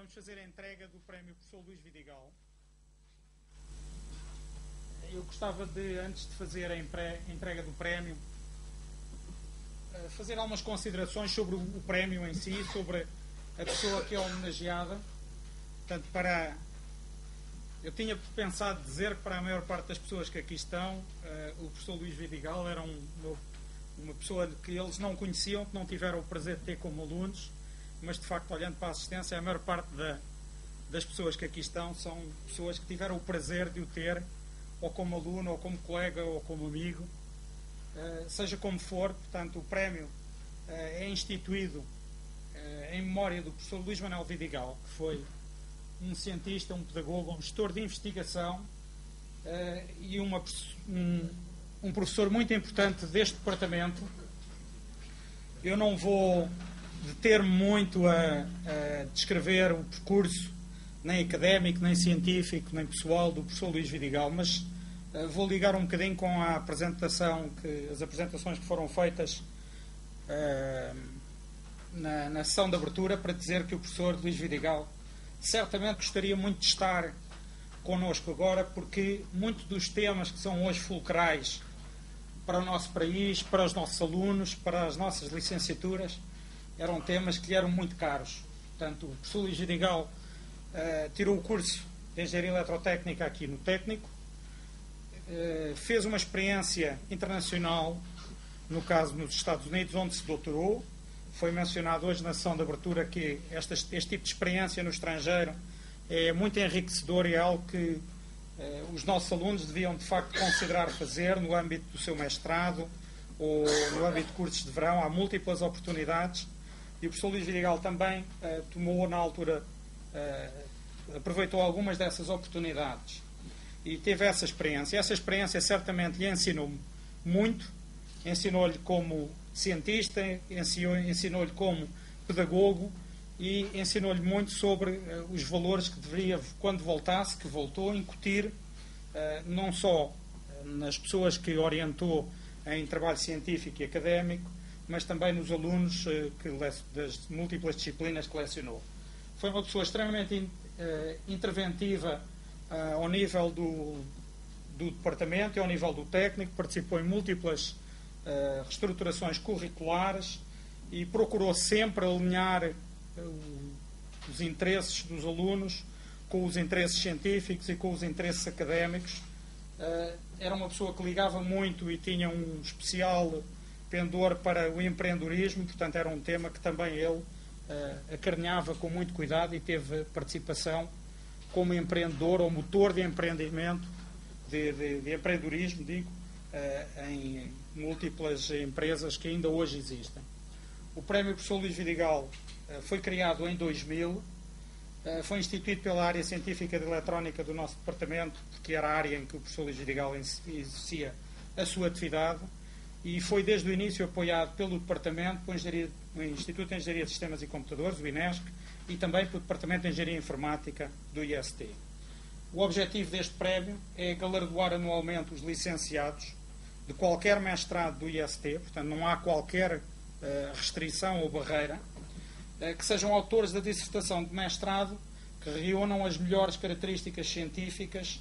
Vamos fazer a entrega do prémio Professor Luís Vidigal. Eu gostava de, antes de fazer a entrega do prémio, fazer algumas considerações sobre o prémio em si, sobre a pessoa que é homenageada. Portanto, eu tinha pensado dizer que para a maior parte das pessoas que aqui estão, o professor Luís Vidigal era uma pessoa que eles não conheciam, que não tiveram o prazer de ter como alunos, mas de facto, olhando para a assistência, a maior parte das pessoas que aqui estão são pessoas que tiveram o prazer de o ter, ou como aluno, ou como colega, ou como amigo, seja como for. Portanto, o prémio é instituído em memória do professor Luís Manuel Vidigal, que foi um cientista, um pedagogo, um gestor de investigação e um professor muito importante deste departamento. Eu não vou deter-me muito a descrever o percurso, nem académico, nem científico, nem pessoal do professor Luís Vidigal, mas vou ligar um bocadinho com as apresentações que foram feitas na sessão de abertura, para dizer que o professor Luís Vidigal certamente gostaria muito de estar connosco agora, porque muitos dos temas que são hoje fulcrais para o nosso país, para os nossos alunos, para as nossas licenciaturas, eram temas que lhe eram muito caros. Portanto, o professor Luís Vidigal tirou o curso de Engenharia Eletrotécnica aqui no Técnico, fez uma experiência internacional, no caso nos Estados Unidos, onde se doutorou. Foi mencionado hoje na sessão de abertura que este tipo de experiência no estrangeiro é muito enriquecedor e é algo que os nossos alunos deviam de facto considerar fazer no âmbito do seu mestrado ou no âmbito de cursos de verão. Há múltiplas oportunidades e o professor Luís Vidigal também tomou na altura, aproveitou algumas dessas oportunidades e teve essa experiência. Essa experiência certamente lhe ensinou muito, ensinou-lhe como cientista, ensinou-lhe como pedagogo e ensinou-lhe muito sobre os valores que deveria, quando voltasse, que voltou, incutir não só nas pessoas que orientou em trabalho científico e académico, mas também nos alunos das múltiplas disciplinas que lecionou. Foi uma pessoa extremamente interventiva ao nível do departamento e ao nível do técnico, participou em múltiplas reestruturações curriculares e procurou sempre alinhar os interesses dos alunos com os interesses científicos e com os interesses académicos. Era uma pessoa que ligava muito e tinha um especial pendor para o empreendedorismo, portanto era um tema que também ele acarinhava com muito cuidado e teve participação como empreendedor ou motor de empreendimento, de empreendedorismo, digo, em múltiplas empresas que ainda hoje existem. O prémio Professor Luís Vidigal foi criado em 2000, foi instituído pela área científica de eletrónica do nosso departamento, porque era a área em que o professor Luís Vidigal exercia a sua atividade, e foi desde o início apoiado pelo departamento, pelo Instituto de Engenharia de Sistemas e Computadores, o INESC, e também pelo Departamento de Engenharia Informática do IST. O objetivo deste prémio é galardoar anualmente os licenciados de qualquer mestrado do IST, portanto não há qualquer restrição ou barreira, que sejam autores da dissertação de mestrado que reúnam as melhores características científicas,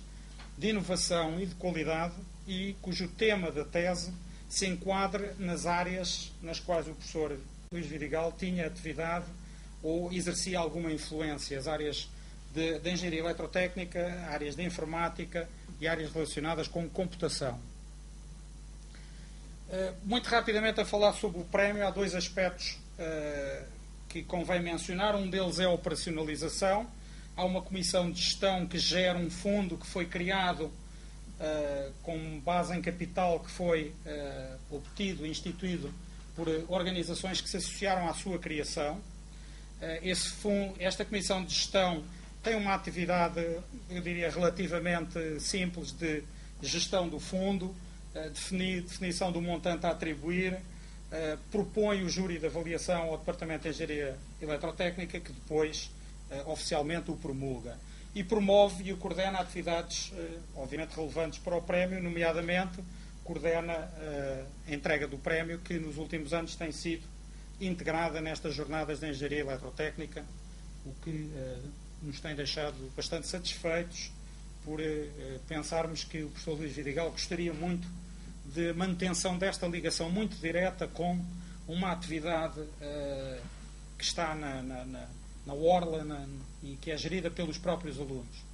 de inovação e de qualidade e cujo tema da tese se enquadre nas áreas nas quais o professor Luís Vidigal tinha atividade ou exercia alguma influência, as áreas de engenharia eletrotécnica, áreas de informática e áreas relacionadas com computação. Muito rapidamente a falar sobre o prémio, há dois aspectos que convém mencionar. Um deles é a operacionalização. Há uma comissão de gestão que gera um fundo que foi criado com base em capital que foi obtido e instituído por organizações que se associaram à sua criação. Esta comissão de gestão tem uma atividade, eu diria, relativamente simples de gestão do fundo, definição do montante a atribuir, propõe o júri de avaliação ao Departamento de Engenharia Eletrotécnica, que depois oficialmente o promulga. E promove e coordena atividades, obviamente, relevantes para o prémio, nomeadamente coordena a entrega do prémio, que nos últimos anos tem sido integrada nestas jornadas de Engenharia Eletrotécnica o que nos tem deixado bastante satisfeitos por pensarmos que o professor Luís Vidigal gostaria muito de manutenção desta ligação muito direta com uma atividade que está na orla e que é gerida pelos próprios alunos.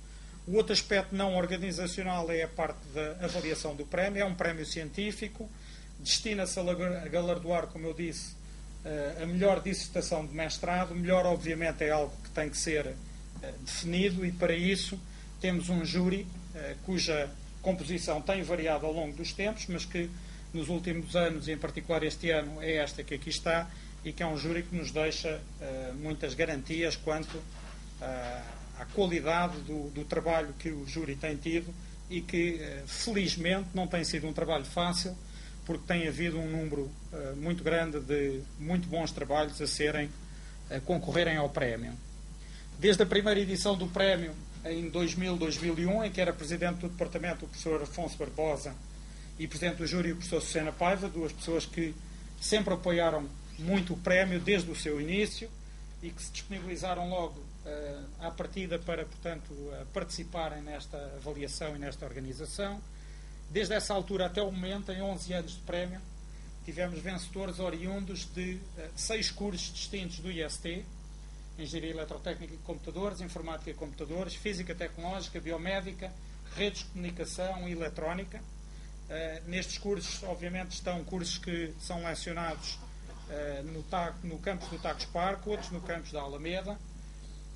O outro aspecto não organizacional é a parte da avaliação do prémio. É um prémio científico, destina-se a galardoar, como eu disse, a melhor dissertação de mestrado. Melhor, obviamente, é algo que tem que ser definido, e para isso temos um júri cuja composição tem variado ao longo dos tempos, mas que nos últimos anos, e em particular este ano, é esta que aqui está, e que é um júri que nos deixa muitas garantias quanto à qualidade do trabalho que o júri tem tido, e que felizmente não tem sido um trabalho fácil, porque tem havido um número muito grande de muito bons trabalhos a concorrerem ao prémio. Desde a primeira edição do prémio, em 2000, 2001, em que era presidente do departamento o professor Afonso Barbosa e presidente do júri o professor Susana Paiva, duas pessoas que sempre apoiaram muito o prémio desde o seu início e que se disponibilizaram logo à partida para, portanto, participarem nesta avaliação e nesta organização. Desde essa altura até o momento, em 11 anos de prémio, tivemos vencedores oriundos de 6 cursos distintos do IST: Engenharia Eletrotécnica e Computadores, Informática e Computadores, Física Tecnológica, Biomédica, Redes de Comunicação e Eletrónica. Nestes cursos, obviamente, estão cursos que são lecionados no campus do Tagus Park, outros no campus da Alameda.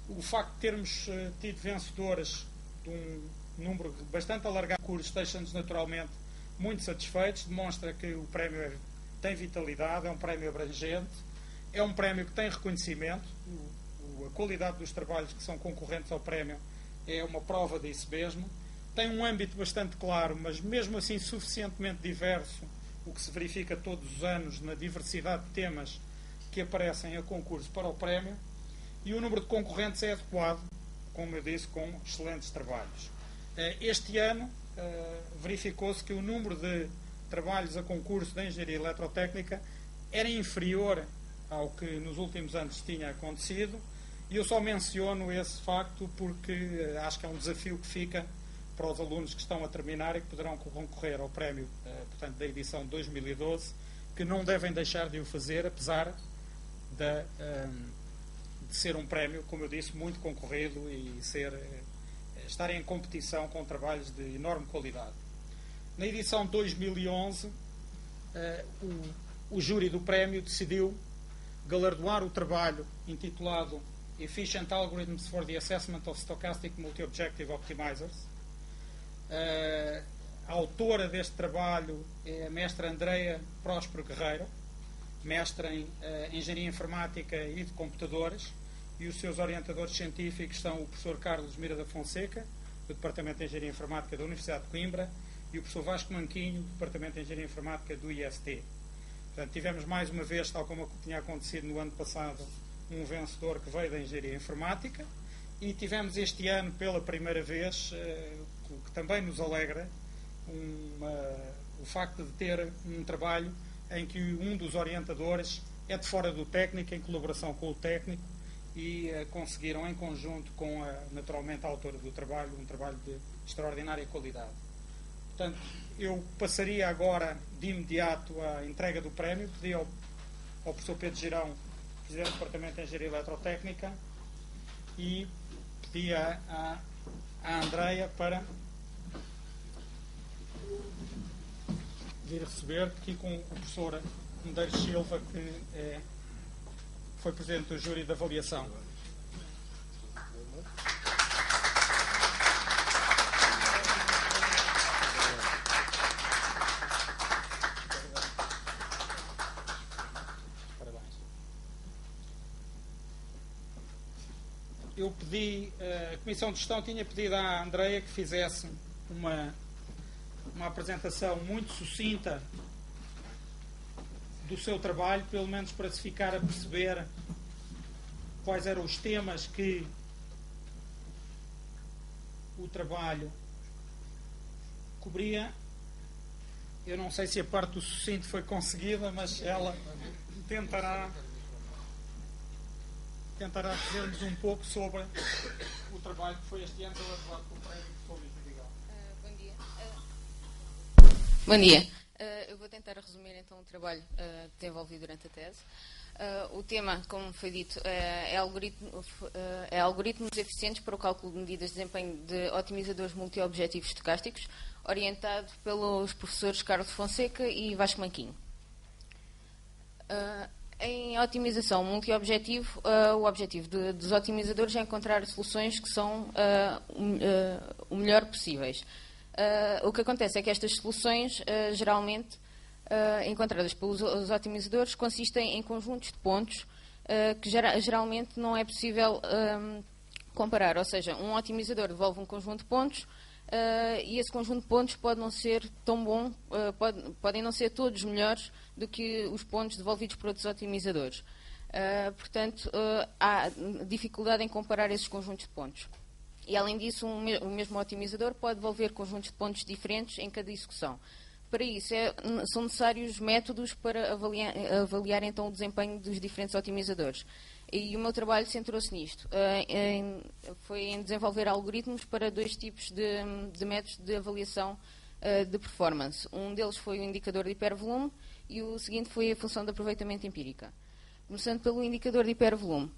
O facto de termos tido vencedores de um número bastante alargado de cursos deixa-nos naturalmente muito satisfeitos, demonstra que o prémio tem vitalidade, é um prémio abrangente, é um prémio que tem reconhecimento. A qualidade dos trabalhos que são concorrentes ao prémio é uma prova disso mesmo. Tem um âmbito bastante claro, mas mesmo assim suficientemente diverso, o que se verifica todos os anos na diversidade de temas que aparecem a concurso para o prémio, e o número de concorrentes é adequado, como eu disse, com excelentes trabalhos. Este ano verificou-se que o número de trabalhos a concurso da Engenharia Eletrotécnica era inferior ao que nos últimos anos tinha acontecido, e eu só menciono esse facto porque acho que é um desafio que fica para os alunos que estão a terminar e que poderão concorrer ao prémio, portanto, da edição de 2012, que não devem deixar de o fazer, apesar de ser um prémio, como eu disse, muito concorrido e estar em competição com trabalhos de enorme qualidade. Na edição de 2011, o júri do prémio decidiu galardoar o trabalho intitulado Efficient Algorithms for the Assessment of Stochastic Multi-Objective Optimizers. A autora deste trabalho é a mestra Andreia Próspero Guerreiro, mestra em Engenharia Informática e de Computadores, e os seus orientadores científicos são o professor Carlos Mira da Fonseca, do Departamento de Engenharia Informática da Universidade de Coimbra, e o professor Vasco Manquinho, do Departamento de Engenharia Informática do IST. Portanto, tivemos mais uma vez, tal como tinha acontecido no ano passado, um vencedor que veio da Engenharia Informática, e tivemos este ano, pela primeira vez, o que também nos alegra, o facto de ter um trabalho em que um dos orientadores é de fora do técnico, em colaboração com o técnico, e conseguiram, em conjunto com naturalmente a autora do trabalho, um trabalho de extraordinária qualidade. Portanto, eu passaria agora de imediato à entrega do prémio. Pedi ao professor Pedro Girão, Presidente do Departamento de Engenharia Eletrotécnica, e pedi à Andreia para vir receber, aqui com o professor Medeiros Silva, que foi Presidente do Júri de Avaliação. Eu pedi, a Comissão de Gestão tinha pedido à Andreia que fizesse uma apresentação muito sucinta do seu trabalho, pelo menos para se ficar a perceber quais eram os temas que o trabalho cobria. Eu não sei se a parte do sucinto foi conseguida, mas ela tentará tentará dizer-nos um pouco sobre o trabalho que foi este ano elaborado pelo Prémio Professor Luís Vidigal. Bom dia. Bom dia. Eu vou tentar resumir então o trabalho desenvolvido durante a tese. O tema, como foi dito, é algoritmos eficientes para o cálculo de medidas de desempenho de otimizadores multiobjetivos estocásticos, orientado pelos professores Carlos Fonseca e Vasco Manquinho. Em otimização multiobjetivo, o objetivo dos otimizadores é encontrar soluções que são o melhor possíveis. O que acontece é que estas soluções, geralmente, encontradas pelos otimizadores, consistem em conjuntos de pontos que geralmente não é possível comparar. Ou seja, um otimizador devolve um conjunto de pontos e esse conjunto de pontos pode não ser tão bom, podem não ser todos melhores do que os pontos devolvidos por outros otimizadores. Portanto, há dificuldade em comparar esses conjuntos de pontos. E, além disso, o mesmo otimizador pode devolver conjuntos de pontos diferentes em cada execução. Para isso, são necessários métodos para avaliar então o desempenho dos diferentes otimizadores. E o meu trabalho centrou-se nisto. Foi em desenvolver algoritmos para dois tipos de métodos de avaliação de performance. Um deles foi o indicador de hipervolume e o seguinte foi a função de aproveitamento empírica. Começando pelo indicador de hipervolume.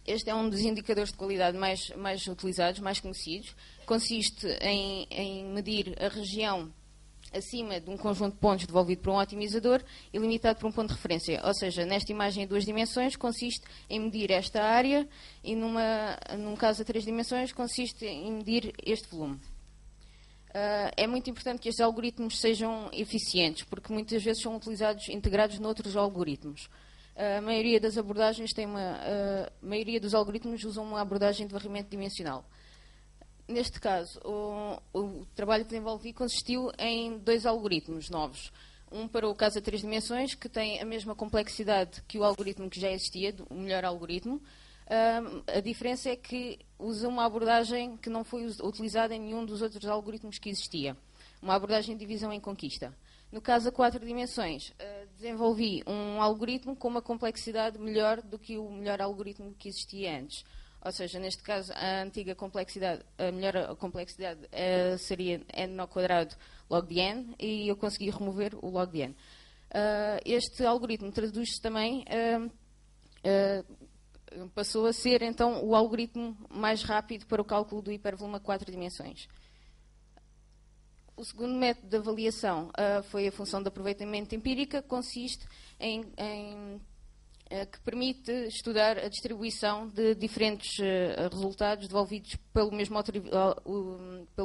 Este é um dos indicadores de qualidade mais utilizados, mais conhecidos. Consiste em medir a região acima de um conjunto de pontos devolvido por um otimizador e limitado por um ponto de referência. Ou seja, nesta imagem em duas dimensões consiste em medir esta área e num caso a três dimensões consiste em medir este volume. É muito importante que estes algoritmos sejam eficientes, porque muitas vezes são utilizados integrados noutros algoritmos. A maioria das abordagens a maioria dos algoritmos usam uma abordagem de varrimento dimensional. Neste caso, o trabalho que desenvolvi consistiu em dois algoritmos novos. Um para o caso a três dimensões, que tem a mesma complexidade que o algoritmo que já existia, o melhor algoritmo. A diferença é que usa uma abordagem que não foi utilizada em nenhum dos outros algoritmos que existia. Uma abordagem de divisão em conquista. No caso a quatro dimensões, desenvolvi um algoritmo com uma complexidade melhor do que o melhor algoritmo que existia antes. Ou seja, neste caso, a antiga complexidade, a melhor complexidade seria n ao quadrado log de n e eu consegui remover o log de n. Este algoritmo traduz-se também, passou a ser então o algoritmo mais rápido para o cálculo do hipervolume a quatro dimensões. O segundo método de avaliação foi a função de aproveitamento empírica, que consiste que permite estudar a distribuição de diferentes resultados devolvidos pelo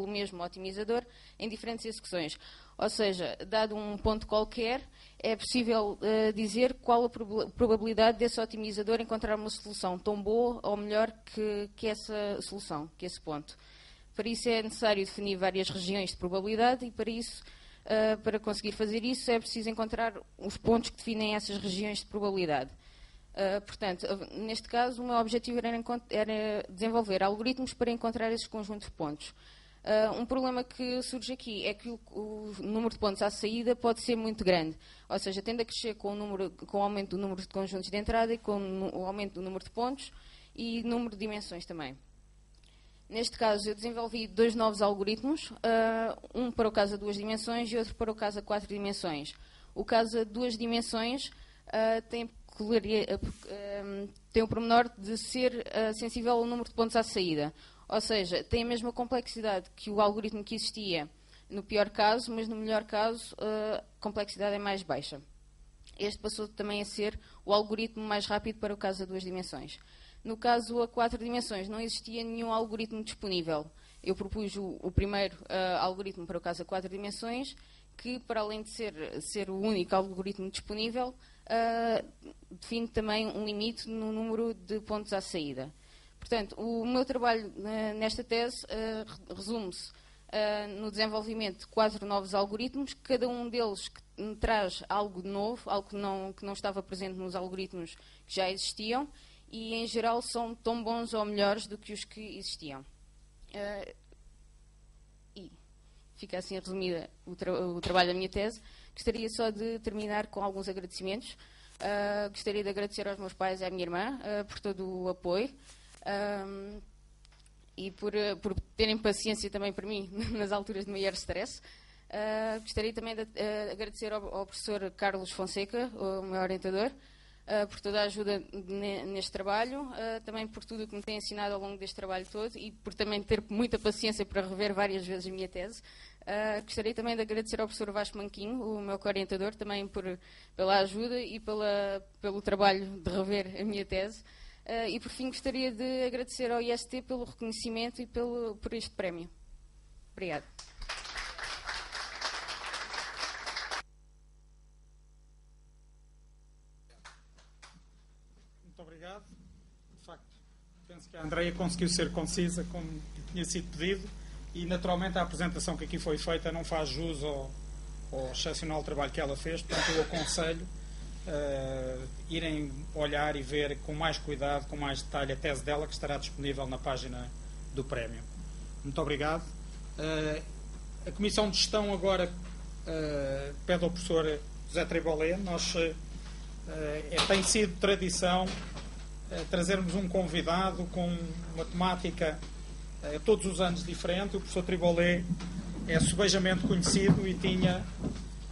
mesmo otimizador em diferentes execuções. Ou seja, dado um ponto qualquer, é possível dizer qual a probabilidade desse otimizador encontrar uma solução tão boa ou melhor que essa solução, que esse ponto. Para isso é necessário definir várias regiões de probabilidade e para isso, para conseguir fazer isso, é preciso encontrar os pontos que definem essas regiões de probabilidade. Portanto, neste caso, o meu objetivo era desenvolver algoritmos para encontrar esses conjuntos de pontos. Um problema que surge aqui é que o número de pontos à saída pode ser muito grande, ou seja, tende a crescer com o aumento do número de conjuntos de entrada e com o aumento do número de pontos e número de dimensões também. Neste caso, eu desenvolvi dois novos algoritmos, um para o caso a duas dimensões e outro para o caso a quatro dimensões. O caso a duas dimensões tem o pormenor de ser sensível ao número de pontos à saída. Ou seja, tem a mesma complexidade que o algoritmo que existia no pior caso, mas no melhor caso a complexidade é mais baixa. Este passou também a ser o algoritmo mais rápido para o caso a duas dimensões. No caso a quatro dimensões, não existia nenhum algoritmo disponível. Eu propus o primeiro algoritmo para o caso a quatro dimensões, que, para além de ser o único algoritmo disponível, define também um limite no número de pontos à saída. Portanto, o meu trabalho nesta tese resume-se no desenvolvimento de quatro novos algoritmos, cada um deles que traz algo de novo, algo que não estava presente nos algoritmos que já existiam, e, em geral, são tão bons ou melhores do que os que existiam. E fica assim resumida o trabalho da minha tese. Gostaria só de terminar com alguns agradecimentos. Gostaria de agradecer aos meus pais e à minha irmã por todo o apoio e por terem paciência também por mim nas alturas de maior stress. Gostaria também de agradecer ao professor Carlos Fonseca, o meu orientador, por toda a ajuda neste trabalho, também por tudo o que me tem ensinado ao longo deste trabalho todo e por também ter muita paciência para rever várias vezes a minha tese. Gostaria também de agradecer ao professor Vasco Manquinho, o meu co-orientador, também pela ajuda e pelo trabalho de rever a minha tese. E por fim gostaria de agradecer ao IST pelo reconhecimento e por este prémio. Obrigada. Muito obrigado. De facto, penso que a Andreia conseguiu ser concisa, como tinha sido pedido, e naturalmente a apresentação que aqui foi feita não faz jus ao excepcional trabalho que ela fez, portanto eu aconselho irem olhar e ver com mais cuidado, com mais detalhe a tese dela, que estará disponível na página do prémio. Muito obrigado. A Comissão de Gestão agora pede ao professor José Tribolé. Tem sido tradição trazermos um convidado com uma temática todos os anos diferente. O professor Tribolé é subejamente conhecido e tinha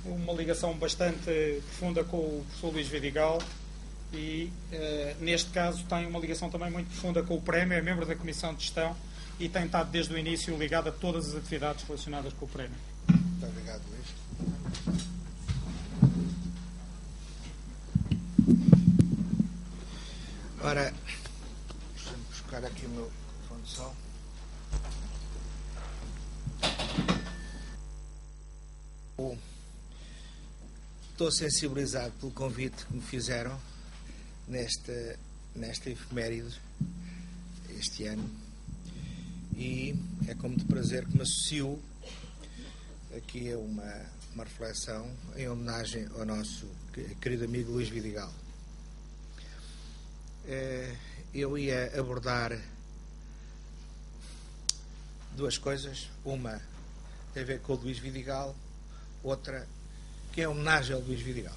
uma ligação bastante profunda com o professor Luís Vidigal e neste caso tem uma ligação também muito profunda com o prémio, é membro da Comissão de Gestão e tem estado desde o início ligado a todas as atividades relacionadas com o prémio. Muito obrigado, Luís. Ora, deixa-me buscar aqui o meu fone de som. Estou sensibilizado pelo convite que me fizeram nesta efeméride este ano e é com muito prazer que me associo aqui a uma reflexão em homenagem ao nosso querido amigo Luís Vidigal. Eu ia abordar duas coisas, uma tem a ver com o Luís Vidigal, outra que é a homenagem ao Luís Vidigal.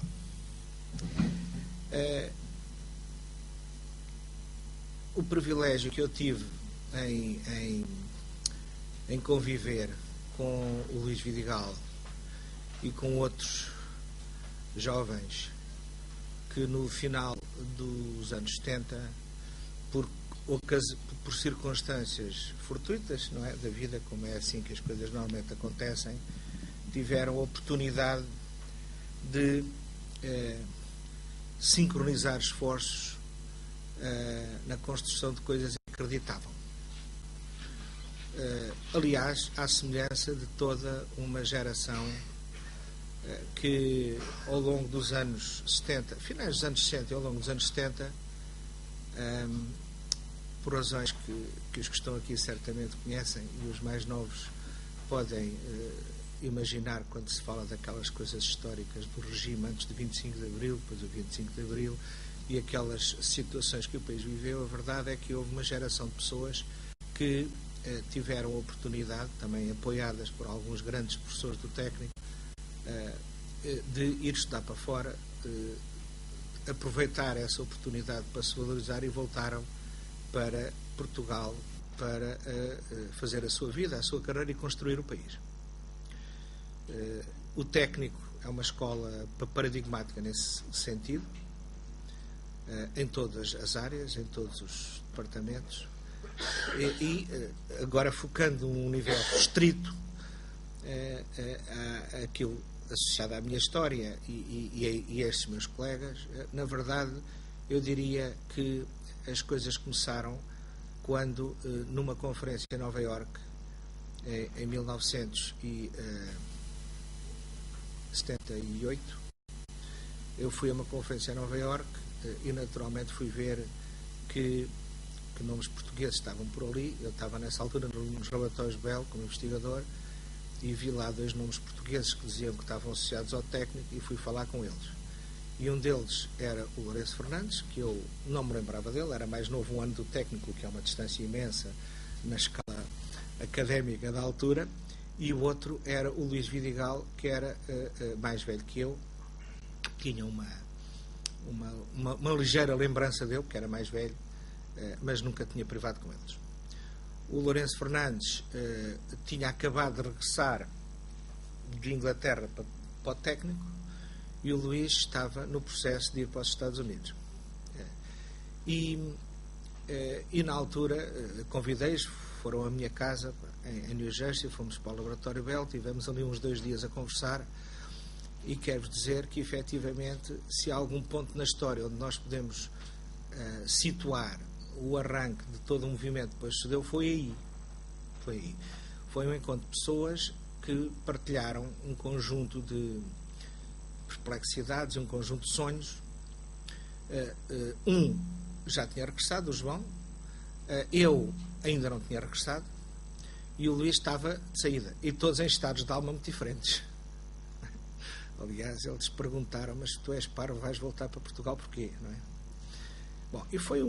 O privilégio que eu tive em conviver com o Luís Vidigal e com outros jovens que no final dos anos 70, por circunstâncias fortuitas, não é, da vida, como é assim que as coisas normalmente acontecem, tiveram a oportunidade de sincronizar esforços na construção de coisas que acreditavam. Aliás, à semelhança de toda uma geração que ao longo dos anos 70, finais dos anos 60 e ao longo dos anos 70, por razões que os que estão aqui certamente conhecem e os mais novos podem imaginar quando se fala daquelas coisas históricas do regime antes de 25 de Abril, depois do 25 de Abril e aquelas situações que o país viveu, a verdade é que houve uma geração de pessoas que tiveram a oportunidade, também apoiadas por alguns grandes professores do técnico, de ir estudar para fora, aproveitar essa oportunidade para se valorizar e voltaram para Portugal para fazer a sua vida, a sua carreira e construir o país. O técnico é uma escola paradigmática nesse sentido, em todas as áreas, em todos os departamentos, e agora focando um universo estrito àquilo associado à minha história e a estes meus colegas, na verdade eu diria que as coisas começaram quando numa conferência em Nova Iorque em 1978 eu fui a uma conferência em Nova Iorque e naturalmente fui ver que nomes portugueses estavam por ali. Eu estava nessa altura nos laboratórios Bell como investigador e vi lá dois nomes portugueses que diziam que estavam associados ao técnico e fui falar com eles. E um deles era o Lourenço Fernandes, que eu não me lembrava dele, era mais novo um ano do técnico, que é uma distância imensa na escala académica da altura, e o outro era o Luís Vidigal, que era mais velho que eu, tinha uma ligeira lembrança dele, que era mais velho, mas nunca tinha privado com eles. O Lourenço Fernandes tinha acabado de regressar de Inglaterra para o técnico, e o Luís estava no processo de ir para os Estados Unidos. E na altura convidei-os, foram à minha casa em New Jersey, fomos para o Laboratório Bell, tivemos ali uns 2 dias a conversar, e quero-vos dizer que, efetivamente, se há algum ponto na história onde nós podemos situar o arranque de todo o movimento que depois se deu, foi aí. Foi um encontro de pessoas que partilharam um conjunto de perplexidades, um conjunto de sonhos. Um já tinha regressado, o João, eu ainda não tinha regressado, e o Luís estava de saída, e todos em estados de alma muito diferentes. Aliás, eles perguntaram: mas tu és parvo, vais voltar para Portugal porquê? Não é? Bom, e foi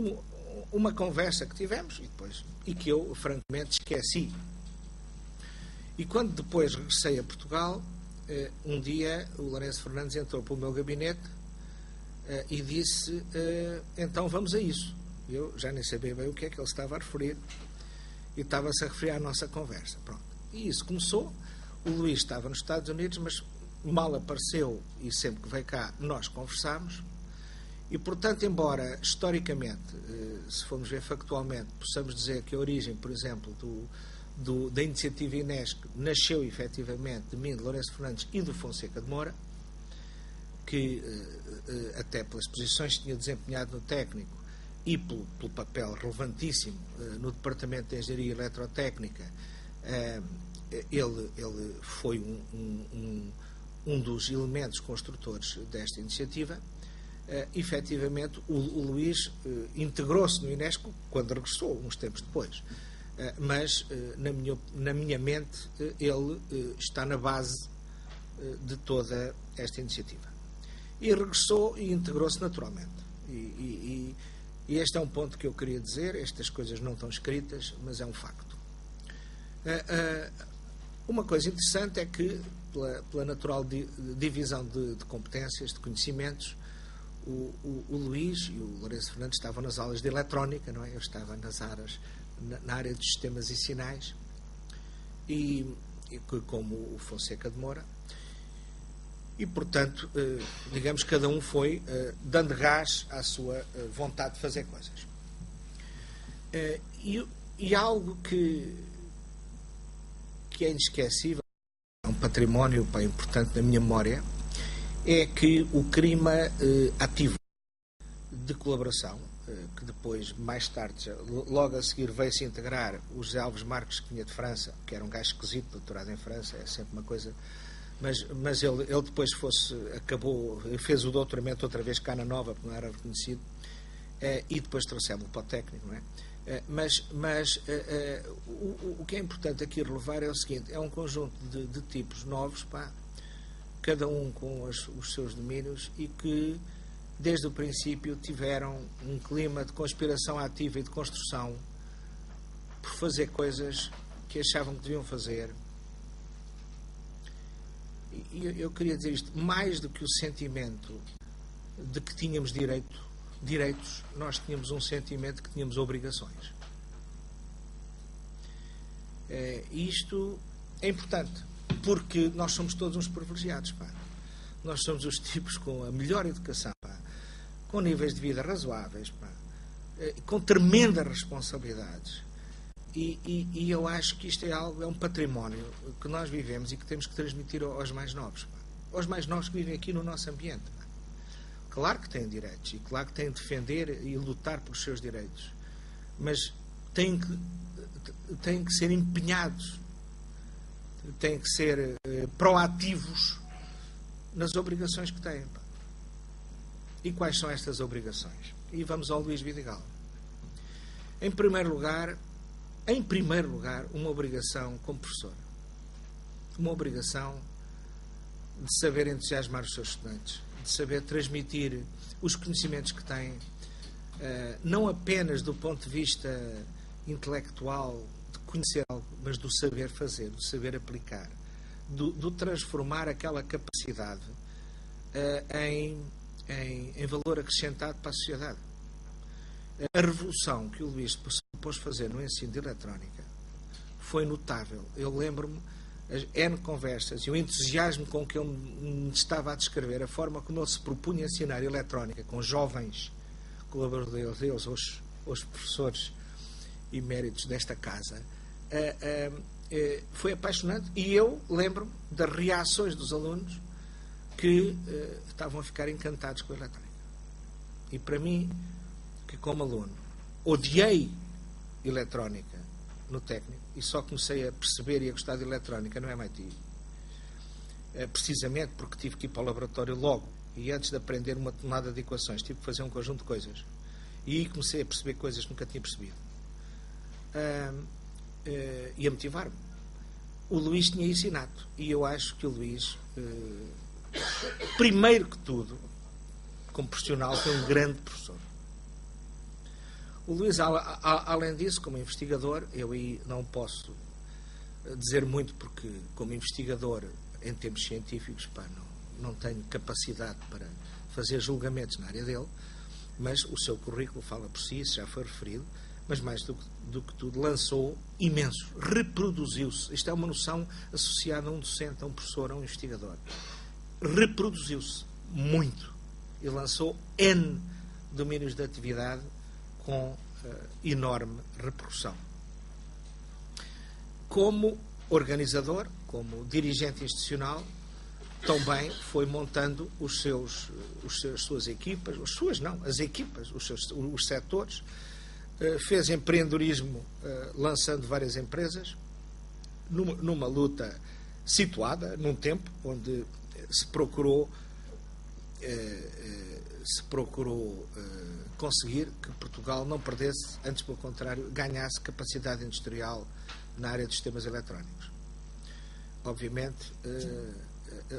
uma conversa que tivemos e que eu francamente esqueci. E quando depois regressei a Portugal, um dia o Lourenço Fernandes entrou para o meu gabinete e disse: então vamos a isso. Eu já nem sabia bem o que é que ele estava a referir, e estava-se a referir à nossa conversa. Pronto. E isso começou. O Luís estava nos Estados Unidos, mas mal apareceu, e sempre que veio cá nós conversámos. E, portanto, embora historicamente, se formos ver factualmente, possamos dizer que a origem, por exemplo, da iniciativa Inesc nasceu efetivamente de mim, de Lourenço Fernandes e do Fonseca de Moura, que até pelas posições que tinha desempenhado no técnico e pelo papel relevantíssimo no Departamento de Engenharia Eletrotécnica, ele foi um dos elementos construtores desta iniciativa. Efetivamente, o Luís integrou-se no Inesc quando regressou, uns tempos depois. Mas, na minha mente, ele está na base de toda esta iniciativa. E regressou e integrou-se naturalmente. E este é um ponto que eu queria dizer. Estas coisas não estão escritas, mas é um facto. Uma coisa interessante é que, pela natural divisão de competências, de conhecimentos, o Luís e o Lourenço Fernandes estavam nas aulas de eletrónica, não é? Eu estava na área dos sistemas e sinais, e como o Fonseca de Moura, e portanto, digamos, cada um foi dando gás à sua vontade de fazer coisas. E algo que é inesquecível, é um património importante na minha memória, é que o clima ativo de colaboração, que depois, mais tarde, logo a seguir, veio-se integrar o José Alves Marques, que vinha de França, que era um gajo esquisito, doutorado em França, é sempre uma coisa, mas ele depois fez o doutoramento outra vez cá na Nova, porque não era reconhecido, e depois trouxemos para o técnico, não é? O que é importante aqui relevar é o seguinte: é um conjunto de tipos novos, cada um com os seus domínios, e que desde o princípio tiveram um clima de conspiração ativa e de construção por fazer coisas que achavam que deviam fazer. E eu queria dizer isto: mais do que o sentimento de que tínhamos direitos, nós tínhamos um sentimento de que tínhamos obrigações. Isto é importante, porque nós somos todos uns privilegiados, Nós somos os tipos com a melhor educação, com níveis de vida razoáveis, com tremendas responsabilidades. E eu acho que isto é um património que nós vivemos e que temos que transmitir aos mais novos, aos mais novos que vivem aqui no nosso ambiente. Claro que têm direitos, e claro que têm de defender e lutar pelos seus direitos, mas têm que ser empenhados, têm que ser proativos nas obrigações que têm. E quais são estas obrigações? E vamos ao Luís Vidigal. Em primeiro lugar, uma obrigação como professor. Uma obrigação de saber entusiasmar os seus estudantes, de saber transmitir os conhecimentos que têm, não apenas do ponto de vista intelectual, de conhecer algo, mas do saber fazer, do saber aplicar, do transformar aquela capacidade em valor acrescentado para a sociedade. A revolução que o Luís se propôs fazer no ensino de eletrónica foi notável. Eu lembro-me as N conversas e o entusiasmo com que ele me estava a descrever, a forma como ele se propunha a ensinar eletrónica com jovens colaboradores deles, os professores eméritos desta casa, foi apaixonante. E eu lembro-me das reações dos alunos que estavam a ficar encantados com a eletrónica. E para mim, que como aluno odiei eletrónica no técnico e só comecei a perceber e a gostar de eletrónica no MIT, precisamente porque tive que ir para o laboratório logo, e antes de aprender uma tonelada de equações tive que fazer um conjunto de coisas, e aí comecei a perceber coisas que nunca tinha percebido, e a motivar-me. O Luís tinha isso inato, e eu acho que o Luís, primeiro que tudo, como profissional, foi um grande professor. O Luís, além disso, como investigador, eu aí não posso dizer muito porque, como investigador, em termos científicos, não tenho capacidade para fazer julgamentos na área dele, mas o seu currículo fala por si, isso já foi referido, mas mais do que tudo, lançou imenso, reproduziu-se. Isto é uma noção associada a um docente, a um professor, a um investigador. Reproduziu-se muito e lançou N domínios de atividade com enorme repercussão. Como organizador, como dirigente institucional, também foi montando as suas equipas, as equipas, os setores, fez empreendedorismo lançando várias empresas, numa luta situada, num tempo onde se procurou conseguir que Portugal não perdesse, antes pelo contrário, ganhasse capacidade industrial na área dos sistemas eletrónicos. Obviamente,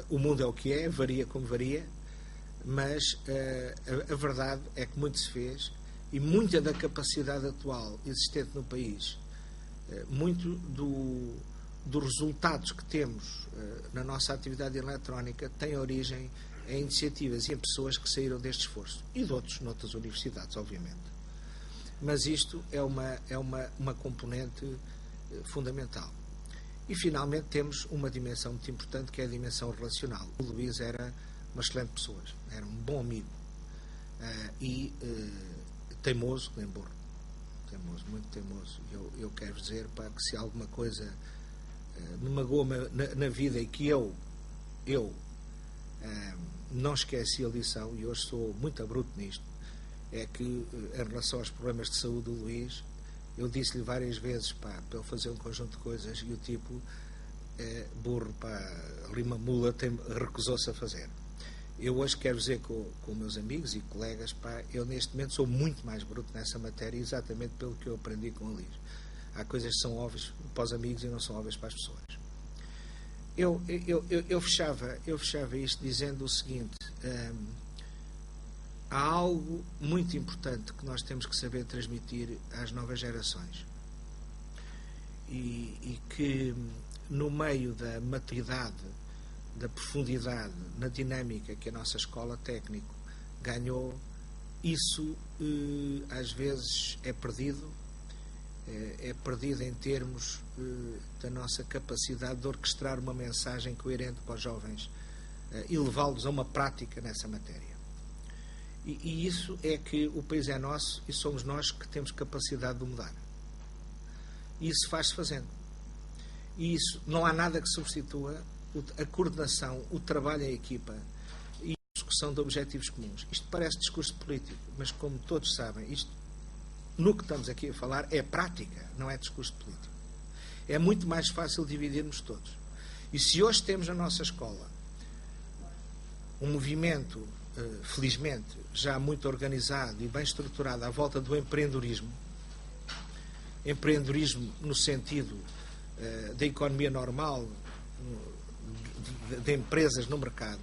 o mundo é o que é, varia como varia, mas a verdade é que muito se fez e muita da capacidade atual existente no país, muito dos resultados que temos na nossa atividade eletrónica tem origem em iniciativas e em pessoas que saíram deste esforço e de outros, noutras universidades, obviamente. Mas isto é uma componente fundamental. E, finalmente, temos uma dimensão muito importante, que é a dimensão relacional. O Luís era uma excelente pessoa, era um bom amigo e teimoso, nem burro. Teimoso, muito teimoso. Eu quero dizer que se alguma coisa me magoa na vida e que eu não esqueci a lição, e hoje sou muito abruto nisto, é que em relação aos problemas de saúde do Luís, eu disse-lhe várias vezes para ele fazer um conjunto de coisas e o tipo burro, lima mula, recusou-se a fazer. Eu hoje quero dizer com meus amigos e colegas, eu neste momento sou muito mais bruto nessa matéria, exatamente pelo que eu aprendi com o Luís. Há coisas que são óbvias para os amigos e não são óbvias para as pessoas. Eu fechava isto dizendo o seguinte: há algo muito importante que nós temos que saber transmitir às novas gerações e que, no meio da maturidade, da profundidade, na dinâmica que a nossa escola técnico ganhou, isso às vezes é perdido em termos da nossa capacidade de orquestrar uma mensagem coerente para os jovens e levá-los a uma prática nessa matéria. E isso é que o país é nosso e somos nós que temos capacidade de mudar. E isso faz-se fazendo. E isso, não há nada que substitua a coordenação, o trabalho em equipa e a discussão de objetivos comuns. Isto parece discurso político, mas como todos sabem, isto, no que estamos aqui a falar, é prática, não é discurso político. É muito mais fácil dividirmos todos. E se hoje temos na nossa escola um movimento, felizmente, já muito organizado e bem estruturado à volta do empreendedorismo no sentido da economia normal, de empresas no mercado,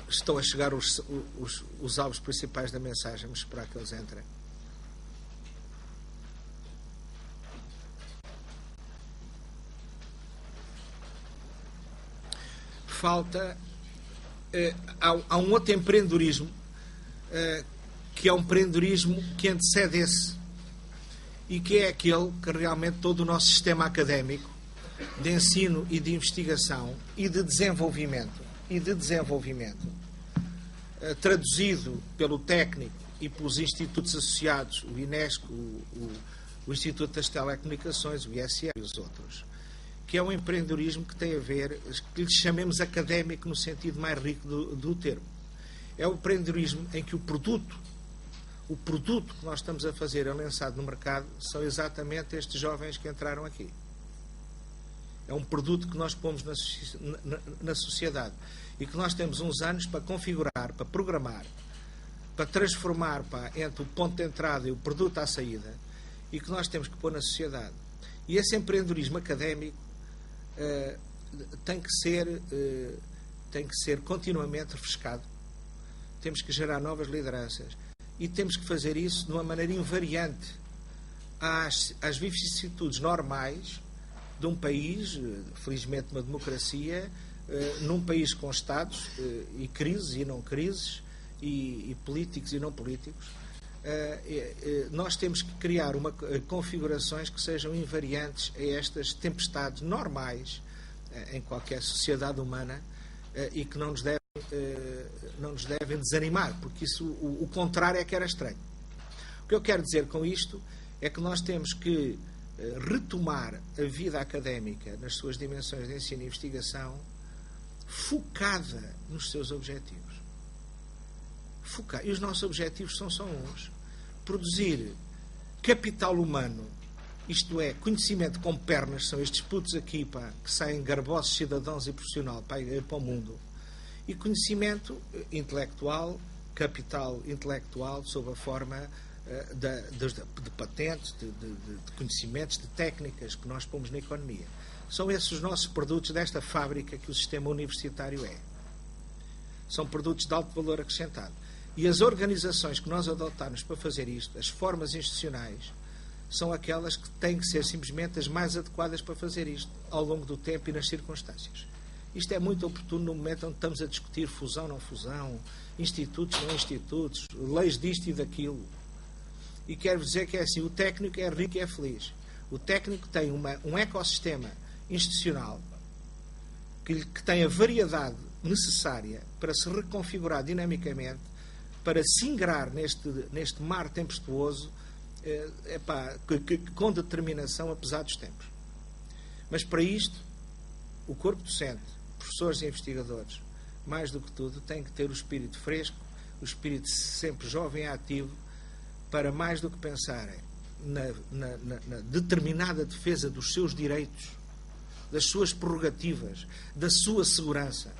estão a chegar os alvos principais da mensagem. Vamos esperar que eles entrem. falta... há um outro empreendedorismo, que é um empreendedorismo que antecede esse, e que é aquele que realmente todo o nosso sistema académico, de ensino e de investigação e de desenvolvimento, traduzido pelo técnico e pelos institutos associados, o INESC, o Instituto das Telecomunicações, o ISE e os outros, que é um empreendedorismo que tem a ver, que lhe chamemos académico no sentido mais rico do termo. É um empreendedorismo em que o produto que nós estamos a fazer, é lançado no mercado, são exatamente estes jovens que entraram aqui. É um produto que nós pomos na sociedade e que nós temos uns anos para configurar, para programar, para transformar entre o ponto de entrada e o produto à saída, e que nós temos que pôr na sociedade. E esse empreendedorismo académico tem que ser continuamente refrescado. Temos que gerar novas lideranças e temos que fazer isso de uma maneira invariante às vicissitudes normais de um país, felizmente uma democracia, num país com Estados e crises e não crises, e políticos e não políticos. Nós temos que criar configurações que sejam invariantes a estas tempestades normais em qualquer sociedade humana, e que não nos devem desanimar, porque isso, o contrário é que era estranho. O que eu quero dizer com isto é que nós temos que retomar a vida académica nas suas dimensões de ensino e investigação, focada nos seus objetivos. E os nossos objetivos são só uns: produzir capital humano, isto é, conhecimento com pernas, são estes putos aqui, que saem garbosos cidadãos e profissional para o mundo, e conhecimento intelectual, capital intelectual, sob a forma de patentes, de conhecimentos, de técnicas que nós pomos na economia. São esses os nossos produtos desta fábrica que o sistema universitário é. São produtos de alto valor acrescentado. E as organizações que nós adotarmos para fazer isto, as formas institucionais, são aquelas que têm que ser simplesmente as mais adequadas para fazer isto, ao longo do tempo e nas circunstâncias. Isto é muito oportuno no momento onde estamos a discutir fusão, não fusão, institutos, não institutos, leis disto e daquilo. E quero dizer que é assim: o técnico é rico e é feliz. O técnico tem um ecossistema institucional que tem a variedade necessária para se reconfigurar dinamicamente, para se ingrar neste mar tempestuoso, com determinação, apesar dos tempos. Mas para isto, o corpo docente, professores e investigadores, mais do que tudo, tem que ter o espírito fresco, o espírito sempre jovem e ativo, para, mais do que pensarem na determinada defesa dos seus direitos, das suas prerrogativas, da sua segurança,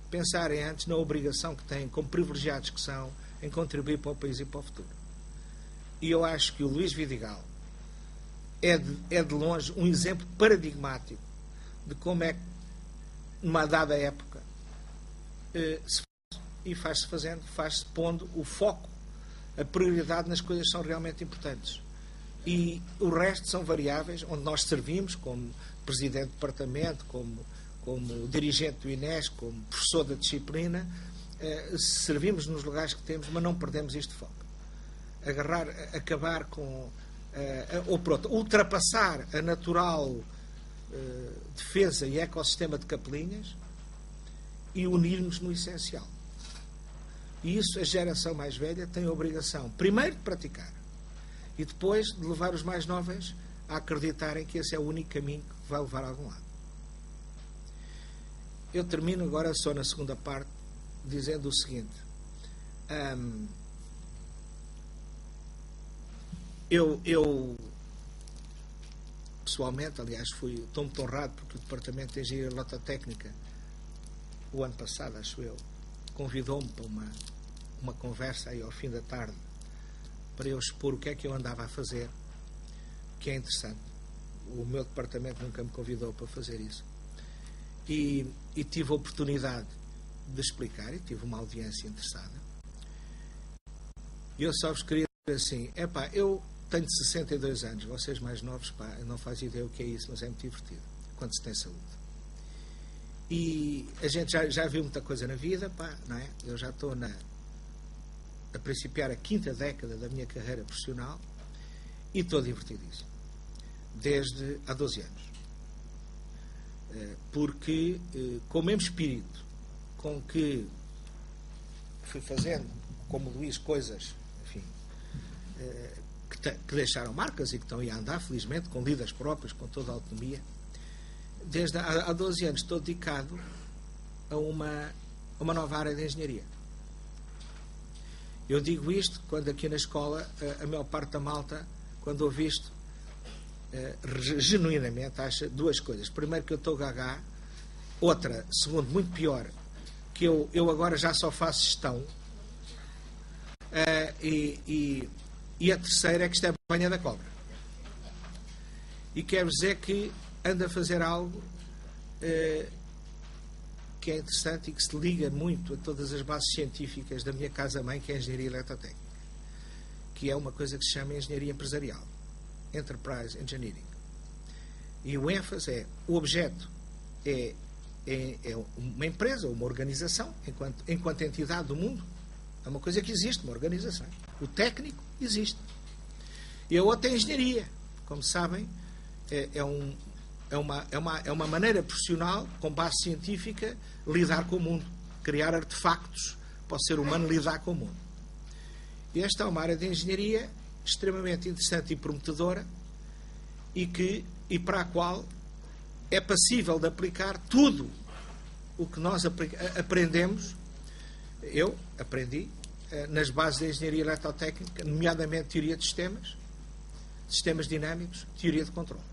pensarem antes na obrigação que têm, como privilegiados que são, em contribuir para o país e para o futuro. E eu acho que o Luís Vidigal é de longe um exemplo paradigmático de como é que, numa dada época, se faz, e faz-se pondo o foco, a prioridade nas coisas que são realmente importantes. E o resto são variáveis onde nós servimos como presidente de departamento, como dirigente do INESC, como professor da disciplina, servimos nos lugares que temos, mas não perdemos isto de foco. Acabar com, ultrapassar a natural defesa e ecossistema de capelinhas e unirmos no essencial. E isso a geração mais velha tem a obrigação, primeiro, de praticar e depois de levar os mais novos a acreditarem que esse é o único caminho que vai levar a algum lado. Eu termino agora só na segunda parte dizendo o seguinte: eu pessoalmente, aliás, estou muito honrado porque o Departamento de Engenharia Eletrotécnica, o ano passado, acho eu, convidou-me para uma conversa aí ao fim da tarde para eu expor o que é que eu andava a fazer, que é interessante. O meu departamento nunca me convidou para fazer isso. E tive a oportunidade de explicar, e tive uma audiência interessada. E eu só vos queria dizer assim: eu tenho 62 anos, vocês mais novos, não fazem ideia o que é isso, mas é muito divertido, quando se tem saúde. E a gente já viu muita coisa na vida, pá, não é? Eu já estou a principiar a 5ª década da minha carreira profissional e estou divertidíssimo. Desde há 12 anos. Porque, com o mesmo espírito com que fui fazendo, como Luís, coisas, enfim, que deixaram marcas e que estão aí a andar, felizmente, com líderes próprios, com toda a autonomia, desde há 12 anos estou dedicado a uma nova área de engenharia. Eu digo isto quando aqui na escola a maior parte da malta, quando ouve isto, genuinamente acha duas coisas. Primeiro, que eu estou gaga. Outra, segundo, muito pior, que eu agora já só faço gestão. E a terceira é que isto é banha da cobra. E quer dizer que ando a fazer algo que é interessante e que se liga muito a todas as bases científicas da minha casa-mãe, que é a engenharia eletrotécnica, que é uma coisa que se chama engenharia empresarial, Enterprise Engineering. E o ênfase é, o objeto é uma empresa, uma organização, enquanto entidade do mundo. É uma coisa que existe, uma organização. O técnico existe. E a outra é a engenharia. Como sabem, é uma maneira profissional, com base científica, lidar com o mundo. Criar artefactos para o ser humano lidar com o mundo. E esta é uma área de engenharia extremamente interessante e prometedora e para a qual é passível de aplicar tudo o que nós aprendemos. Eu aprendi nas bases da engenharia eletrotécnica, nomeadamente teoria de sistemas dinâmicos, teoria de controle.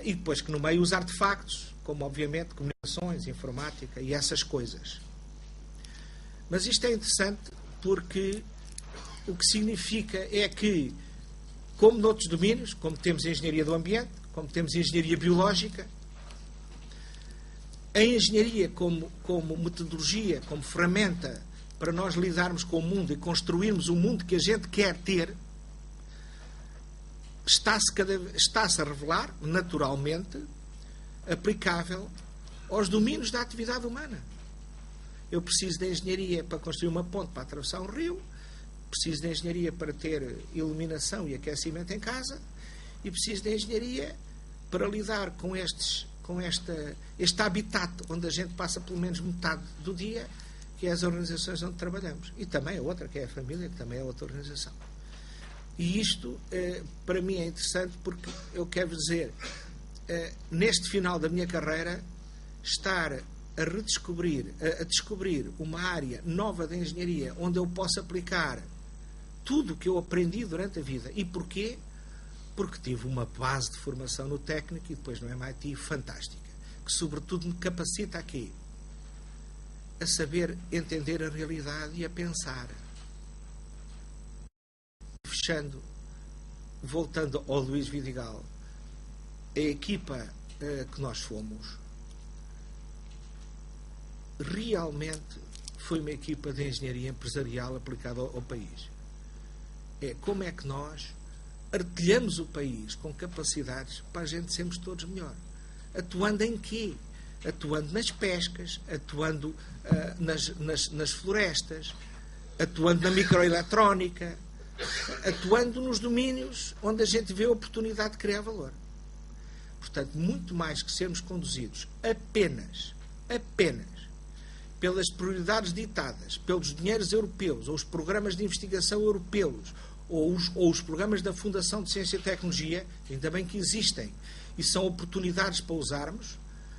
E depois que no meio os artefactos, como obviamente comunicações, informática e essas coisas. Mas isto é interessante porque o que significa é que, como noutros domínios, como temos a engenharia do ambiente, como temos a engenharia biológica, a engenharia como metodologia, como ferramenta para nós lidarmos com o mundo e construirmos o mundo que a gente quer ter, está-se a revelar, naturalmente, aplicável aos domínios da atividade humana. Eu preciso de engenharia para construir uma ponte para atravessar um rio, preciso de engenharia para ter iluminação e aquecimento em casa, e preciso de engenharia para lidar com este habitat onde a gente passa pelo menos metade do dia, que é as organizações onde trabalhamos. E também a outra, que é a família, que também é outra organização. E isto, para mim, é interessante porque eu quero dizer, neste final da minha carreira, estar a descobrir uma área nova de engenharia onde eu posso aplicar tudo o que eu aprendi durante a vida. E porquê? Porque tive uma base de formação no técnico e depois no MIT fantástica, que sobretudo me capacita a quê? A saber entender a realidade e a pensar. Fechando, voltando ao Luís Vidigal, a equipa que nós fomos realmente foi uma equipa de engenharia empresarial aplicada ao país. Como é que nós artilhamos o país com capacidades para a gente sermos todos melhor. Atuando em quê? Atuando nas pescas, atuando nas florestas, atuando na microeletrónica, atuando nos domínios onde a gente vê a oportunidade de criar valor. Portanto, muito mais que sermos conduzidos apenas pelas prioridades ditadas, pelos dinheiros europeus, ou os programas de investigação europeus, ou os programas da Fundação de Ciência e Tecnologia, ainda bem que existem, e são oportunidades para usarmos,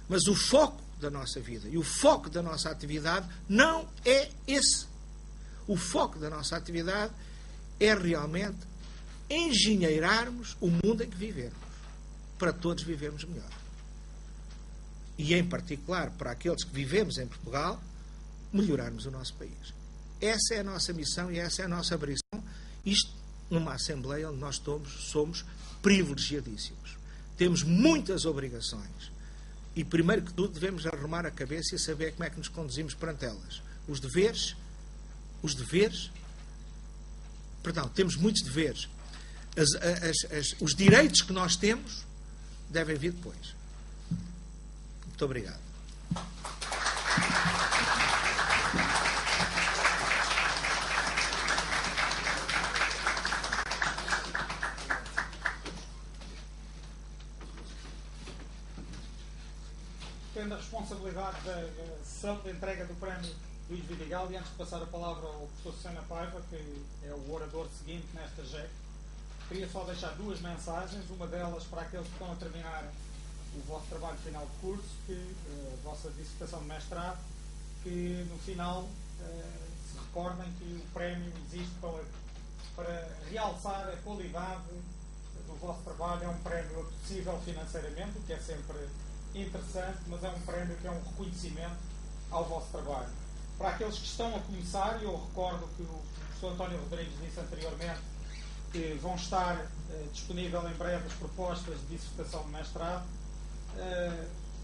mas o foco da nossa vida e o foco da nossa atividade não é esse. O foco da nossa atividade é realmente engenheirarmos o mundo em que vivemos, para todos vivermos melhor. E, em particular, para aqueles que vivemos em Portugal, melhorarmos o nosso país. Essa é a nossa missão e essa é a nossa ambição. Isto numa Assembleia onde nós somos privilegiadíssimos. Temos muitas obrigações. E, primeiro que tudo, devemos arrumar a cabeça e saber como é que nos conduzimos perante elas. Temos muitos deveres. Os direitos que nós temos devem vir depois. Muito obrigado. Tendo a responsabilidade da entrega do prémio Luís Vidigal, e antes de passar a palavra ao professor Susana Paiva, que é o orador seguinte nesta JEC, queria só deixar duas mensagens, uma delas para aqueles que estão a terminar o vosso trabalho final de curso, a vossa dissertação de mestrado, que no final se recordem que o prémio existe para realçar a qualidade do vosso trabalho. É um prémio acessível financeiramente, o que é sempre interessante, mas é um prémio que é um reconhecimento ao vosso trabalho. Para aqueles que estão a começar, eu recordo que o professor António Rodrigues disse anteriormente que vão estar disponível em breve as propostas de dissertação de mestrado.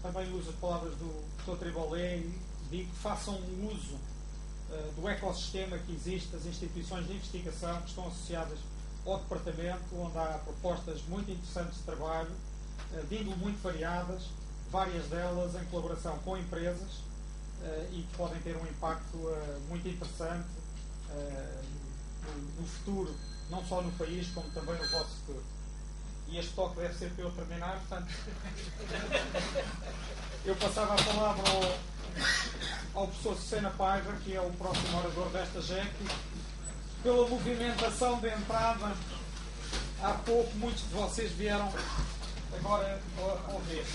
Também uso as palavras do professor Tribolé e digo que façam uso do ecossistema que existe, das instituições de investigação que estão associadas ao departamento, onde há propostas muito interessantes de trabalho, de índole muito variadas, várias delas em colaboração com empresas, e que podem ter um impacto muito interessante no futuro, não só no país, como também no vosso futuro. E este toque deve ser para eu terminar, portanto, eu passava a palavra ao professor Susana Paiva, que é o próximo orador desta JEC. Pela movimentação de entrada, há pouco muitos de vocês vieram agora ouvir.